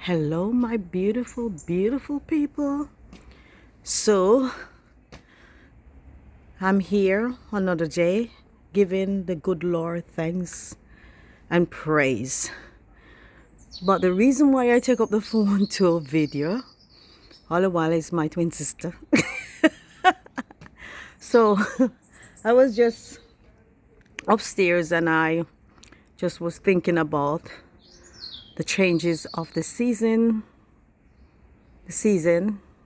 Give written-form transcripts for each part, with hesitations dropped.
Hello, my beautiful, beautiful people. So, I'm here another day giving the good Lord thanks and praise. But the reason why I take up the phone to a video all the while is my twin sister. So, I was just upstairs and I just was thinking about the changes of the season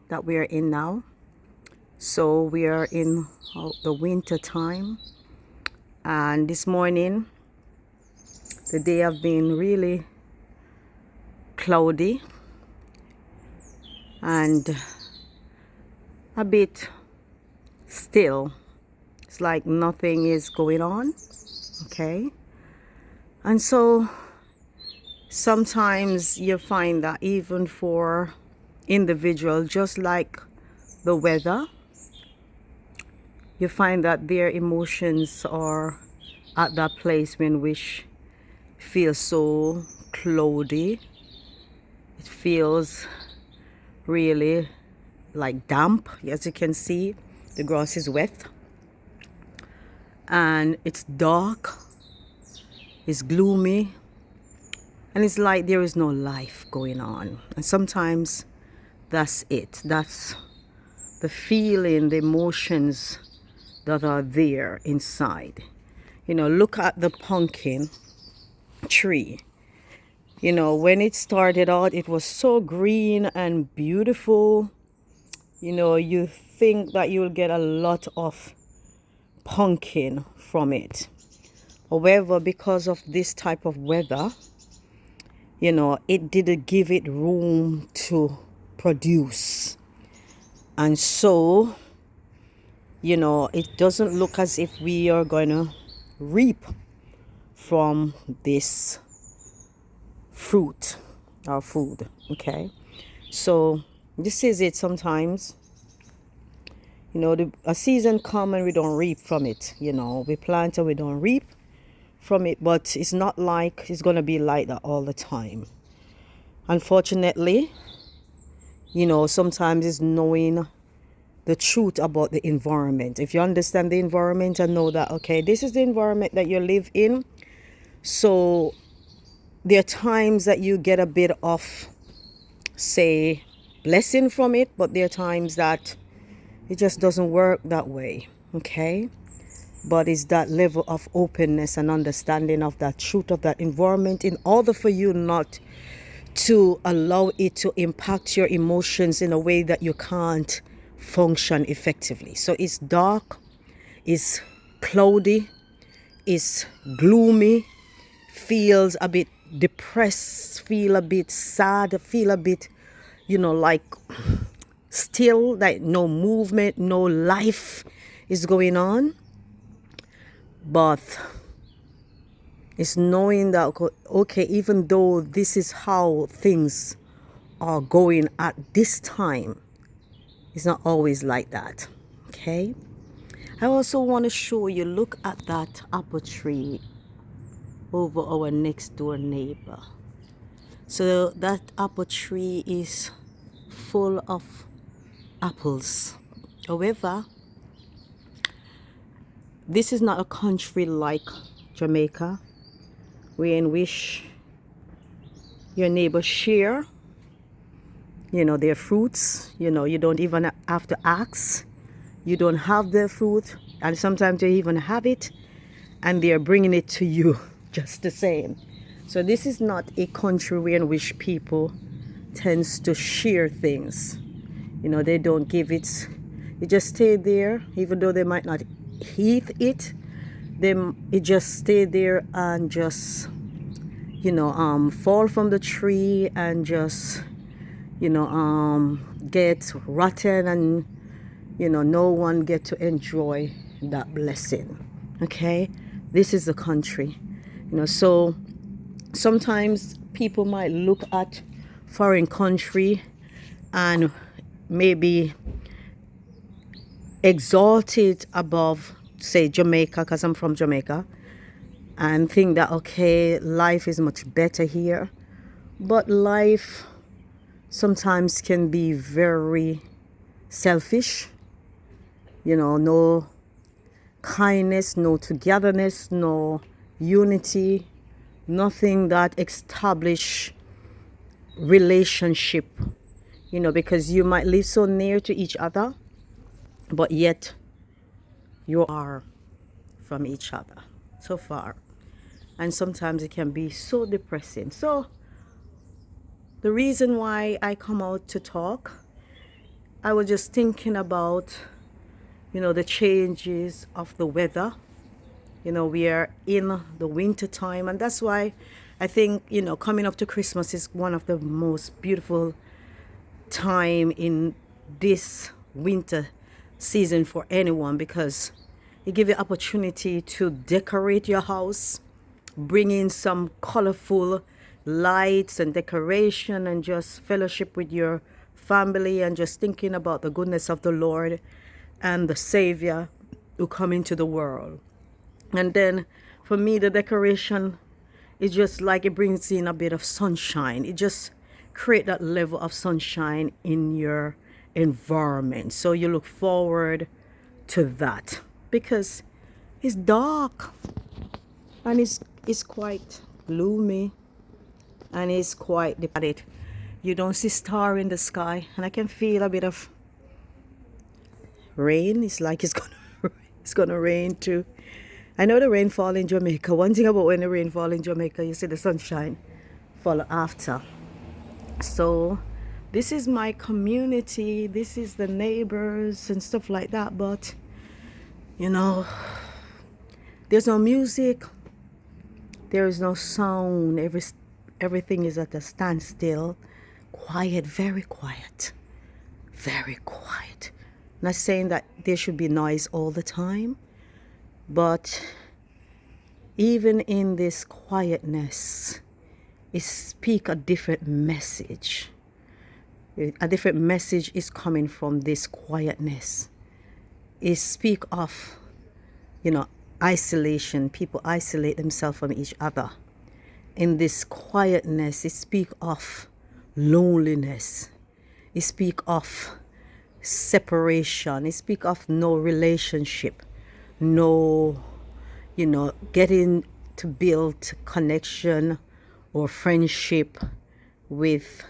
that we are in now. So we are in the winter time, and this morning the day have been really cloudy and a bit still. It's like nothing is going on, okay? And so sometimes you find that even for individuals, just like the weather, you find that their emotions are at that place when which feels so cloudy. It feels really like damp. As you can see, the grass is wet and it's dark, it's gloomy, and it's like there is no life going on. And sometimes that's it. That's the feeling, the emotions that are there inside. Look at the pumpkin tree. When it started out, it was so green and beautiful. You think that you'll get a lot of pumpkin from it. However, because of this type of weather, it didn't give it room to produce. And so, it doesn't look as if we are going to reap from this fruit or food, okay? So this is it sometimes. A season come and we don't reap from it. We plant and we don't reap from it, but it's not like it's going to be like that all the time. Unfortunately, sometimes it's knowing the truth about the environment. If you understand the environment and know that, okay, this is the environment that you live in. So there are times that you get a bit of, say, blessing from it, but there are times that it just doesn't work that way, okay? But it's that level of openness and understanding of that truth of that environment in order for you not to allow it to impact your emotions in a way that you can't function effectively. So it's dark, it's cloudy, it's gloomy, feels a bit depressed, feel a bit sad, feel a bit, like still, like no movement, no life is going on. But it's knowing that, okay, even though this is how things are going at this time, it's not always like that, okay? I also want to show you, look at that apple tree over our next door neighbor. So that apple tree is full of apples. However, this is not a country like Jamaica, where in which your neighbors share, their fruits. You don't even have to ask. You don't have their fruit, and sometimes they even have it, and they are bringing it to you just the same. So this is not a country where in which people tends to share things. They don't give it. It just stay there, even though they might not eat it. It just stay there and just fall from the tree and just get rotten, and no one get to enjoy that blessing, okay? This is the country. So sometimes people might look at foreign country and maybe exalt it above, say, Jamaica, because I'm from Jamaica, and think that, okay, life is much better here. But life sometimes can be very selfish, no kindness, no togetherness, no unity, nothing that establish relationship, because you might live so near to each other, but yet you are from each other so far. And sometimes it can be so depressing. So the reason why I come out to talk, I was just thinking about, the changes of the weather. We are in the winter time, and that's why I think, coming up to Christmas is one of the most beautiful time in this winter season for anyone, because it gives you opportunity to decorate your house, bring in some colorful lights and decoration, and just fellowship with your family, and just thinking about the goodness of the Lord and the Savior who come into the world. And then for me, the decoration is just like it brings in a bit of sunshine. It just create that level of sunshine in your environment. So you look forward to that, because it's dark and it's quite gloomy, and it's quite departed. You don't see star in the sky, and I can feel a bit of rain. It's like it's gonna rain too. I know the rain fall in Jamaica. One thing about when the rain fall in Jamaica, you see the sunshine follow after. So this is my community, this is the neighbors and stuff like that, but there's no music, there is no sound, everything is at a standstill. Quiet, very quiet, very quiet. Not saying that there should be noise all the time, but even in this quietness, it speaks a different message. A different message is coming from this quietness. It speaks of, isolation. People isolate themselves from each other. In this quietness, it speaks of loneliness. It speaks of separation. It speaks of no relationship, no, getting to build connection or friendship with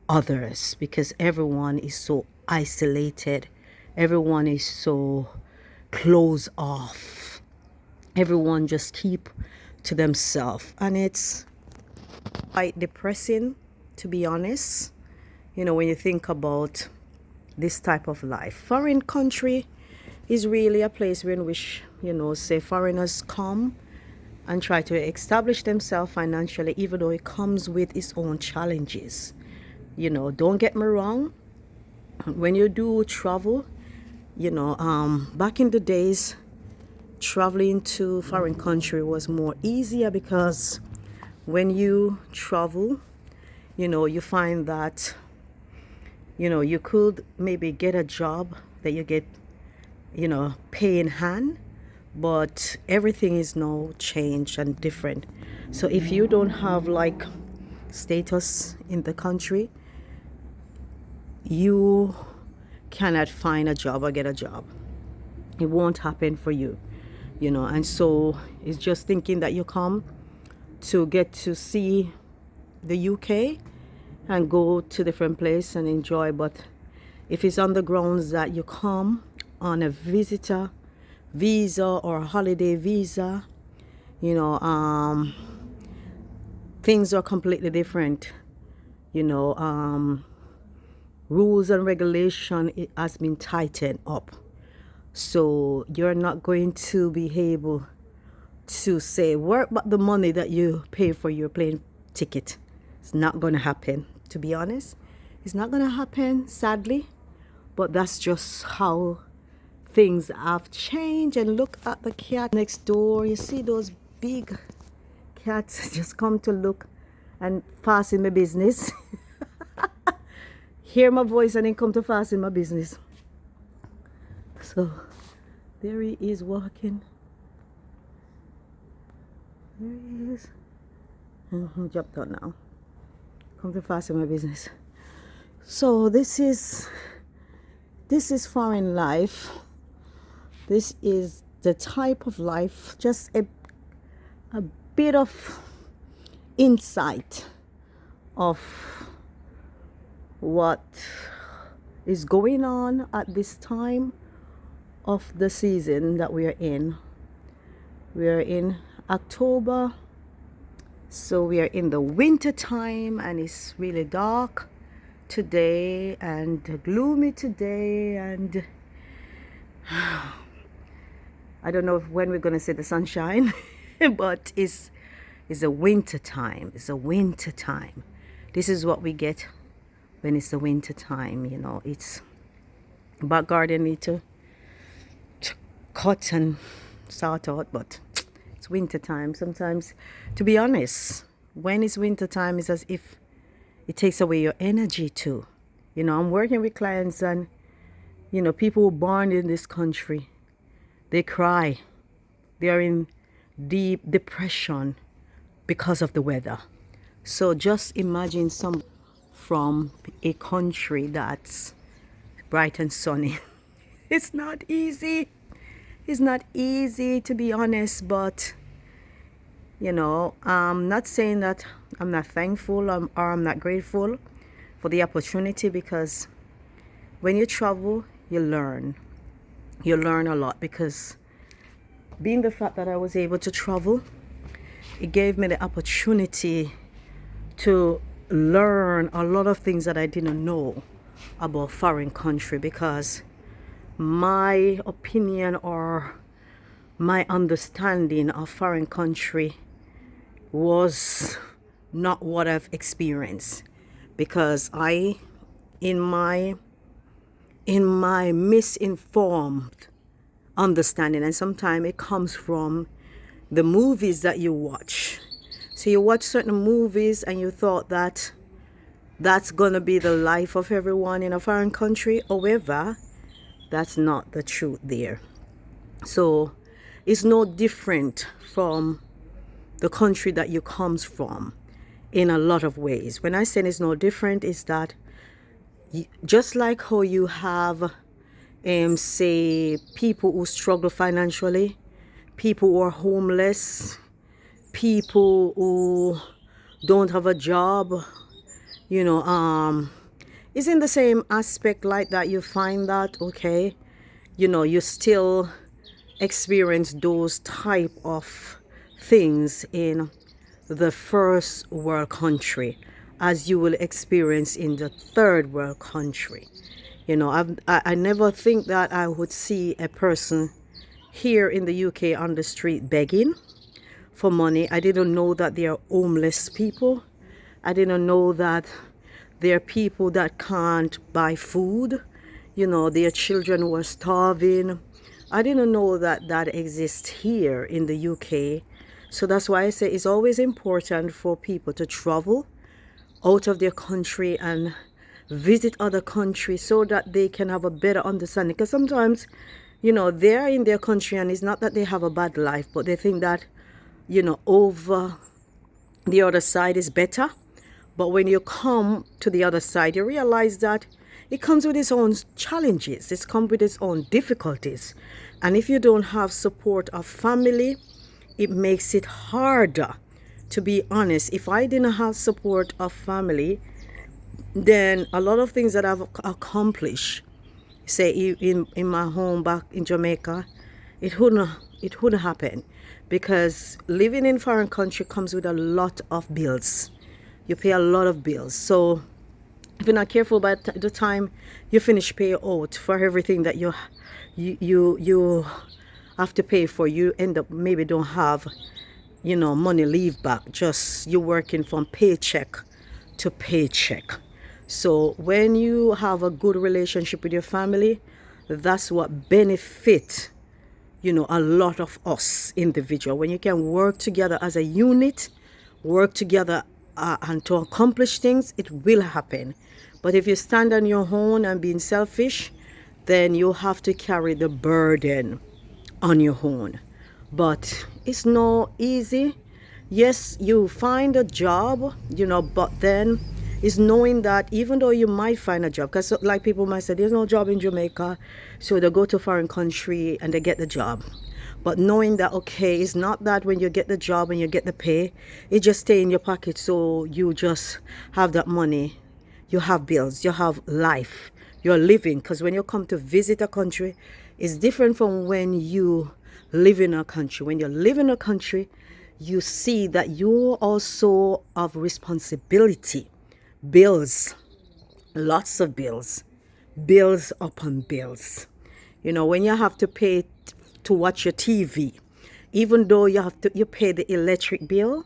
others, because everyone is so isolated. Everyone is so closed off. Everyone just keep to themselves, and it's quite depressing, to be honest, when you think about this type of life. Foreign country is really a place in which, say foreigners come and try to establish themselves financially, even though it comes with its own challenges. Don't get me wrong, when you do travel, back in the days, traveling to foreign country was more easier, because when you travel, you find that, you could maybe get a job that you get, pay in hand, but everything is now changed and different. So if you don't have like status in the country, you cannot find a job or get a job. It won't happen for you, and so it's just thinking that you come to get to see the UK and go to different place and enjoy. But if it's on the grounds that you come on a visitor visa or a holiday visa, things are completely different. Rules and regulation, it has been tightened up. So you're not going to be able to say, work but the money that you pay for your plane ticket. It's not going to happen, to be honest. It's not going to happen, sadly. But that's just how things have changed. And look at the cat next door. You see those big cats just come to look and pass in my business. Hear my voice and then come to fast in my business. So there he is walking. There he is. He jumped out now. Come to fast in my business. So this is foreign life. This is the type of life, just a bit of insight of what is going on at this time of the season that we are in. We are in October, so we are in the winter time, and it's really dark today and gloomy today, and I don't know when we're gonna see the sunshine, but it's a winter time. It's a winter time. This is what we get when it's the winter time. It's back garden need to cut and sort out, but it's winter time. Sometimes, to be honest, when it's winter time, it's as if it takes away your energy too. I'm working with clients, and people who born in this country, they cry. They are in deep depression because of the weather. So just imagine some from a country that's bright and sunny. It's not easy. It's not easy, to be honest, but I'm not saying that I'm not thankful or I'm not grateful for the opportunity, because when you travel, you learn. You learn a lot, because being the fact that I was able to travel, it gave me the opportunity to learn a lot of things that I didn't know about foreign country, because my opinion or my understanding of foreign country was not what I've experienced, because in my misinformed understanding, and sometimes it comes from the movies that you watch. So you watch certain movies and you thought that that's gonna be the life of everyone in a foreign country. However, that's not the truth there. So it's no different from the country that you comes from in a lot of ways. When I say it's no different, is that just like how you have say people who struggle financially, people who are homeless, people who don't have a job, it's in the same aspect like that. You find that, okay, you still experience those type of things in the first world country as you will experience in the third world country. I never think that I would see a person here in the UK on the street begging for money. I didn't know that there are homeless people. I didn't know that there are people that can't buy food. Their children were starving. I didn't know that that exists here in the UK. So that's why I say it's always important for people to travel out of their country and visit other countries so that they can have a better understanding. Because sometimes, they're in their country and it's not that they have a bad life, but they think that, over the other side is better. But when you come to the other side, you realize that it comes with its own challenges. It comes with its own difficulties. And if you don't have support of family, it makes it harder. To be honest, if I didn't have support of family, then a lot of things that I've accomplished, say in my home back in Jamaica, it wouldn't happen, because living in foreign country comes with a lot of bills. You pay a lot of bills. So if you're not careful, by the time you finish pay out for everything that you have to pay for, you end up maybe don't have money leave back. Just you're working from paycheck to paycheck. So when you have a good relationship with your family, that's what benefit a lot of us individual. When you can work together as a unit, work together and to accomplish things, it will happen. But if you stand on your own and being selfish, then you have to carry the burden on your own. But it's not easy. Yes, you find a job, but then is knowing that even though you might find a job, because like people might say there's no job in Jamaica, so they go to a foreign country and they get the job. But knowing that, okay, it's not that when you get the job and you get the pay, it just stay in your pocket, so you just have that money. You have bills, you have life, you're living. Because when you come to visit a country, it's different from when you live in a country. When you live in a country, you see that you also have responsibility, bills, lots of bills, bills upon bills. You know, when you have to pay to watch your TV, even though you pay the electric bill,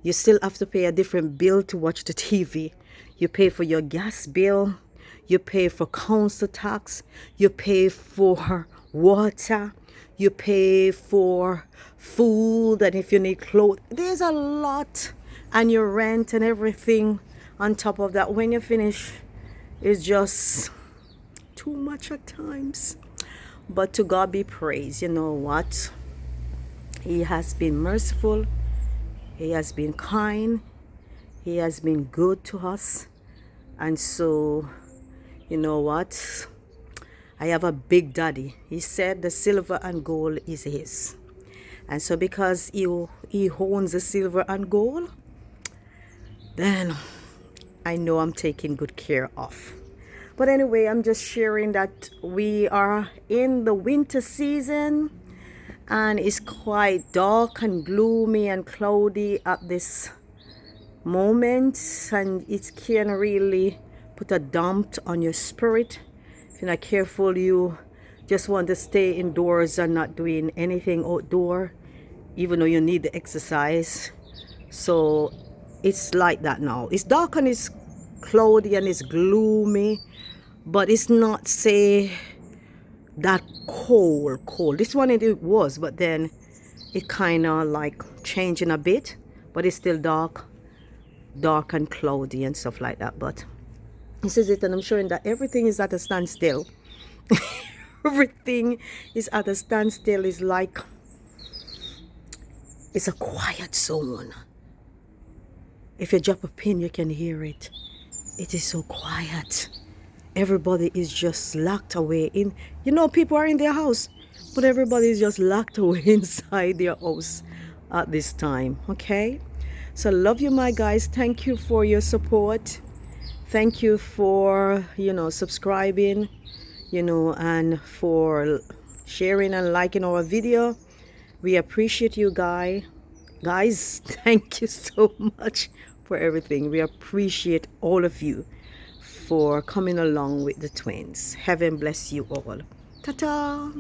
you still have to pay a different bill to watch the TV. You pay for your gas bill, you pay for council tax, you pay for water, you pay for food, and if you need clothes, there's a lot, and your rent and everything on top of that. When you finish, it's just too much at times. But to God be praised. You know what? He has been merciful. He has been kind. He has been good to us. And so, you know what? I have a big daddy. He said the silver and gold is his. And so because he owns the silver and gold, then I know I'm taking good care of. But anyway, I'm just sharing that we are in the winter season and it's quite dark and gloomy and cloudy at this moment, and it can really put a damp on your spirit. If you're not careful, you just want to stay indoors and not doing anything outdoor, even though you need the exercise. So it's like that now. It's dark and it's cloudy and it's gloomy, but it's not, say, that cold. This one it was, but then it kind of like changing a bit, but it's still dark and cloudy and stuff like that. But this is it, and I'm showing that everything is at a standstill. Everything is at a standstill. It's like it's a quiet zone. If you drop a pin, you can hear it. It is so quiet. Everybody is just locked away in, you know, people are in their house, but everybody is just locked away inside their house at this time. Okay, so love you, my guys. Thank you for your support. Thank you for, you know, subscribing, you know, and for sharing and liking our video. We appreciate you guys. Thank you so much for everything. We appreciate all of you for coming along with the twins. Heaven bless you all. Ta-ta.